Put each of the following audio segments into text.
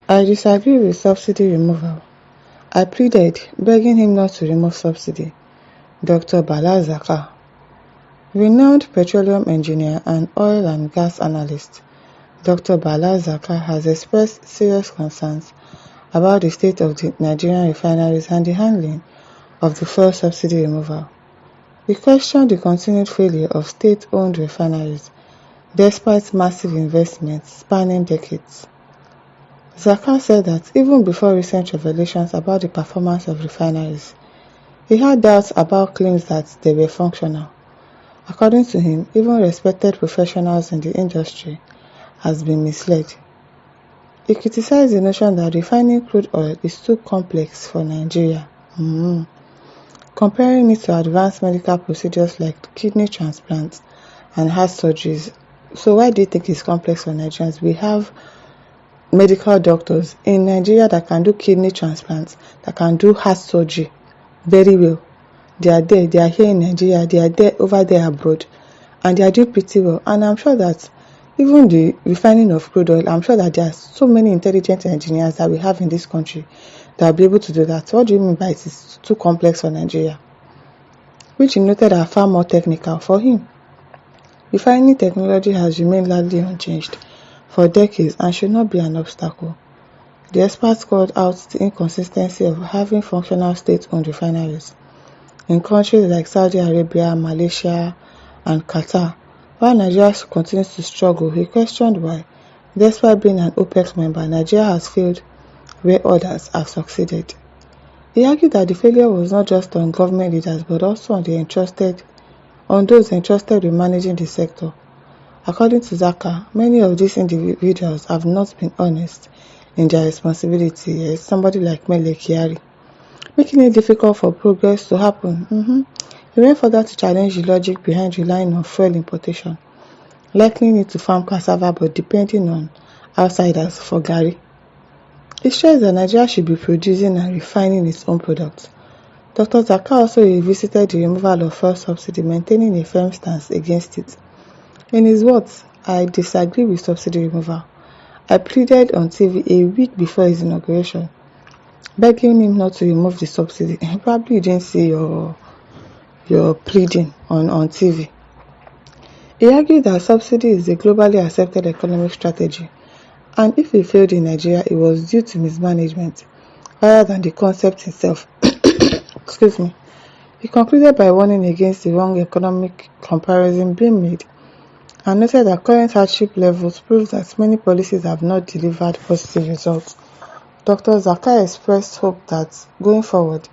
I disagree with subsidy removal. I pleaded, begging him not to remove subsidy. Dr. Bala, renowned petroleum engineer and oil and gas analyst, Dr. Bala has expressed serious concerns about the state of the Nigerian refineries and the handling of the fuel subsidy removal. He questioned the continued failure of state-owned refineries despite massive investments spanning decades. Zaka said that even before recent revelations about the performance of refineries, he had doubts about claims that they were functional. According to him, even respected professionals in the industry has been misled. He criticized the notion that refining crude oil is too complex for Nigeria, comparing it to advanced medical procedures like kidney transplants and heart surgeries. So why do you think it's complex for Nigerians? We have medical doctors in Nigeria that can do kidney transplants, that can do heart surgery very well. They are there, they are here in Nigeria, they are there over there abroad, and they are doing pretty well. And I'm sure that even the refining of crude oil, I'm sure that there are so many intelligent engineers that we have in this country that will be able to do that. So what do you mean by it is too complex for Nigeria? Which he noted are far more technical for him. Refining technology has remained largely unchanged for decades and should not be an obstacle. The experts called out the inconsistency of having functional state-owned refineries in countries like Saudi Arabia, Malaysia, and Qatar. While Nigeria continues to struggle, he questioned why, despite being an OPEC member, Nigeria has failed where others have succeeded. He argued that the failure was not just on government leaders but also on those entrusted with managing the sector. According to Zaka, many of these individuals have not been honest in their responsibility, somebody like Mele Kyari, making it difficult for progress to happen. He went further to challenge the logic behind relying on fuel importation, likening it to farm cassava but depending on outsiders for garri. He stressed that Nigeria should be producing and refining its own products. Dr. Zaka also revisited the removal of fuel subsidy, maintaining a firm stance against it. In his words, I disagree with subsidy removal. I pleaded on TV a week before his inauguration, begging him not to remove the subsidy. Probably you didn't see your pleading on TV. He argued that subsidy is a globally accepted economic strategy, and if it failed in Nigeria, it was due to mismanagement rather than the concept itself. Excuse me. He concluded by warning against the wrong economic comparison being made and noted that current hardship levels prove that many policies have not delivered positive results. Dr. Zaka expressed hope that, going forward,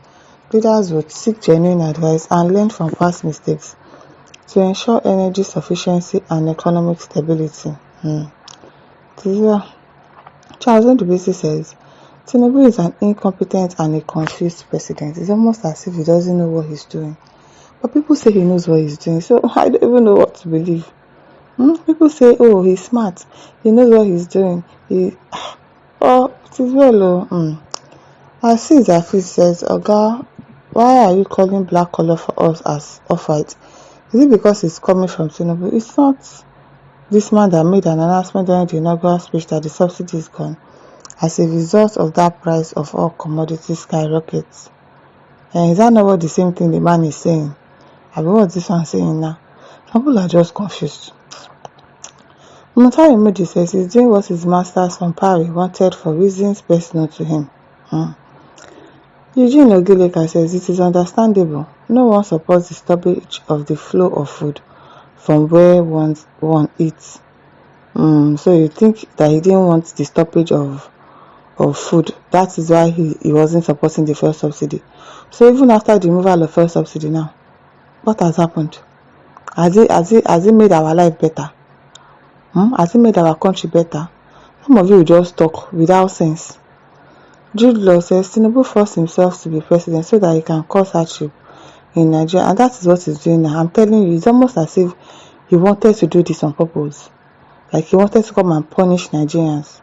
leaders would seek genuine advice and learn from past mistakes to ensure energy sufficiency and economic stability. Charles Ndubisi says, Tinubu is an incompetent and a confused president. It's almost as if he doesn't know what he's doing. But people say he knows what he's doing, so I don't even know what to believe. People say, oh, he's smart, he knows what he's doing. It is well. Aziz Afid says, Oga, why are you calling black color for us as off-white? Is it because it's coming from Tinubu? It's not this man that made an announcement during the inaugural speech that the subsidy is gone as a result of that price of all commodities skyrockets. And is that not what the same thing the man is saying? I mean, what's this one saying now? Some people are just confused. Mutari Moody says he's doing what his masters from Paris wanted for reasons best known to him. Eugene Ogileka says it is understandable. No one supports the stoppage of the flow of food from where one eats. So you think that he didn't want the stoppage of food. That is why he wasn't supporting the fuel subsidy. So even after the removal of fuel subsidy now, what has happened? Has it made our life better? Has it made our country better? Some of you just talk without sense. Jude Law says Tinubu forced himself to be president so that he can cause hardship in Nigeria, and that is what he's doing now. I'm telling you, it's almost as if he wanted to do this on purpose. Like he wanted to come and punish Nigerians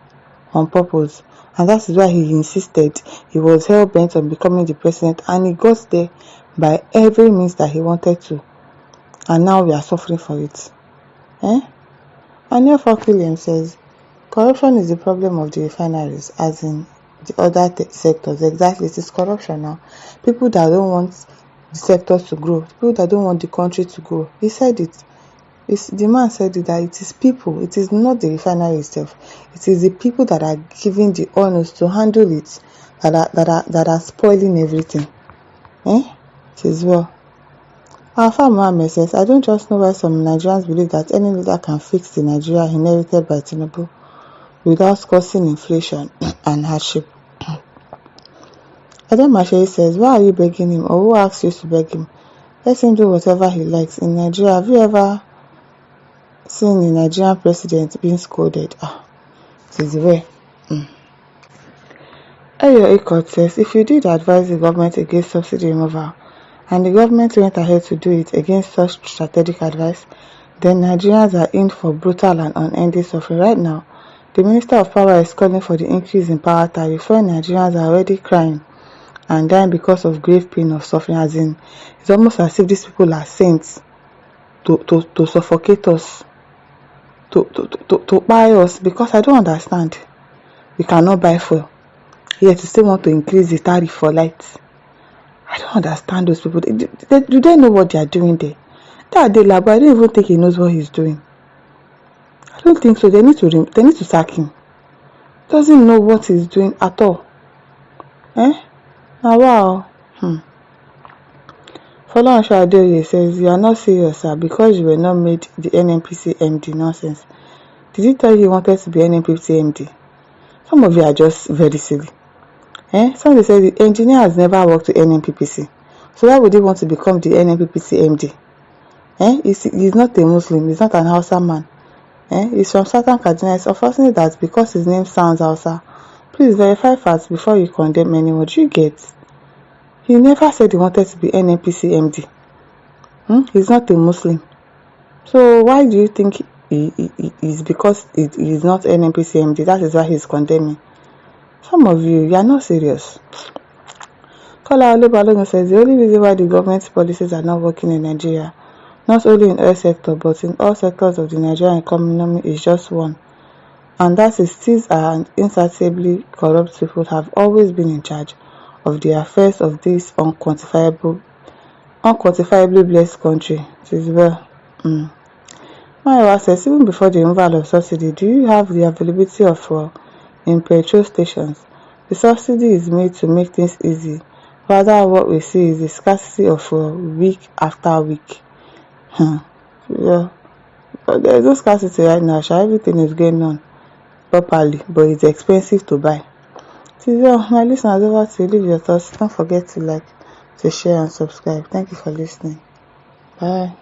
on purpose. And that is why he insisted. He was hell-bent on becoming the president, and he got there by every means that he wanted to. And now we are suffering for it. Ania Williams says, Corruption is the problem of the refineries, as in the other sectors. Exactly, it is corruption now. People that don't want the sectors to grow, people that don't want the country to grow. He said it. The man said it, that it is people, it is not the refinery itself. It is the people that are giving the honors to handle it that are spoiling everything. It is well. Alpha Mohammed says, I don't just know why some Nigerians believe that any leader can fix the Nigeria inherited by Tinubu without causing inflation and hardship. Adam Mashe says, why are you begging him, or who asked you to beg him? Let him do whatever he likes. In Nigeria, have you ever seen the Nigerian president being scolded? It is rare. Eyo Ikot says, if you did advise the government against subsidy removal, and the government went ahead to do it against such strategic advice, then Nigerians are in for brutal and unending suffering. Right now, the Minister of Power is calling for the increase in power tariff when Nigerians are already crying and dying because of grave pain of suffering. As in, it's almost as if these people are saints to suffocate us, to buy us, because I don't understand. We cannot buy fuel, yet you still want to increase the tariff for lights. I don't understand those people. Do they know what they are doing there? That day, Labo, I don't even think he knows what he's doing. I don't think so. They need to sack him. Doesn't know what he's doing at all. Now, wow. Folansho Adeoye says, you are not serious, sir, because you were not made the NNPC MD. Nonsense. Did he tell you he wanted to be NNPC MD? Some of you are just very silly. Somebody said the engineer has never worked with NNPPC. So why would he want to become the NNPPC MD? He's not a Muslim. He's not an Hausa man. He's from Southern Kaduna. It's unfortunate that because his name sounds Hausa. Please verify facts before you condemn anyone. Do you get? He never said he wanted to be NNPC MD. He's not a Muslim. So why do you think he is, because he is not NNPC MD? That is why he's condemning. Some of you are not serious. Kola Olubalogun says the only reason why the government's policies are not working in Nigeria, not only in oil sector but in all sectors of the Nigerian economy, is just one, and that is these and insatiably corrupt people have always been in charge of the affairs of this unquantifiably blessed country. It is well. Maiwa says, even before the removal of subsidy, do you have the availability of fuel in petrol stations? The subsidy is made to make things easy. Rather, what we see is the scarcity of fuel week after week. Yeah. But there is no scarcity right now. Everything is going on properly, but it's expensive to buy. So, my listeners, over to you. Leave your thoughts. Don't forget to like, to share, and subscribe. Thank you for listening. Bye.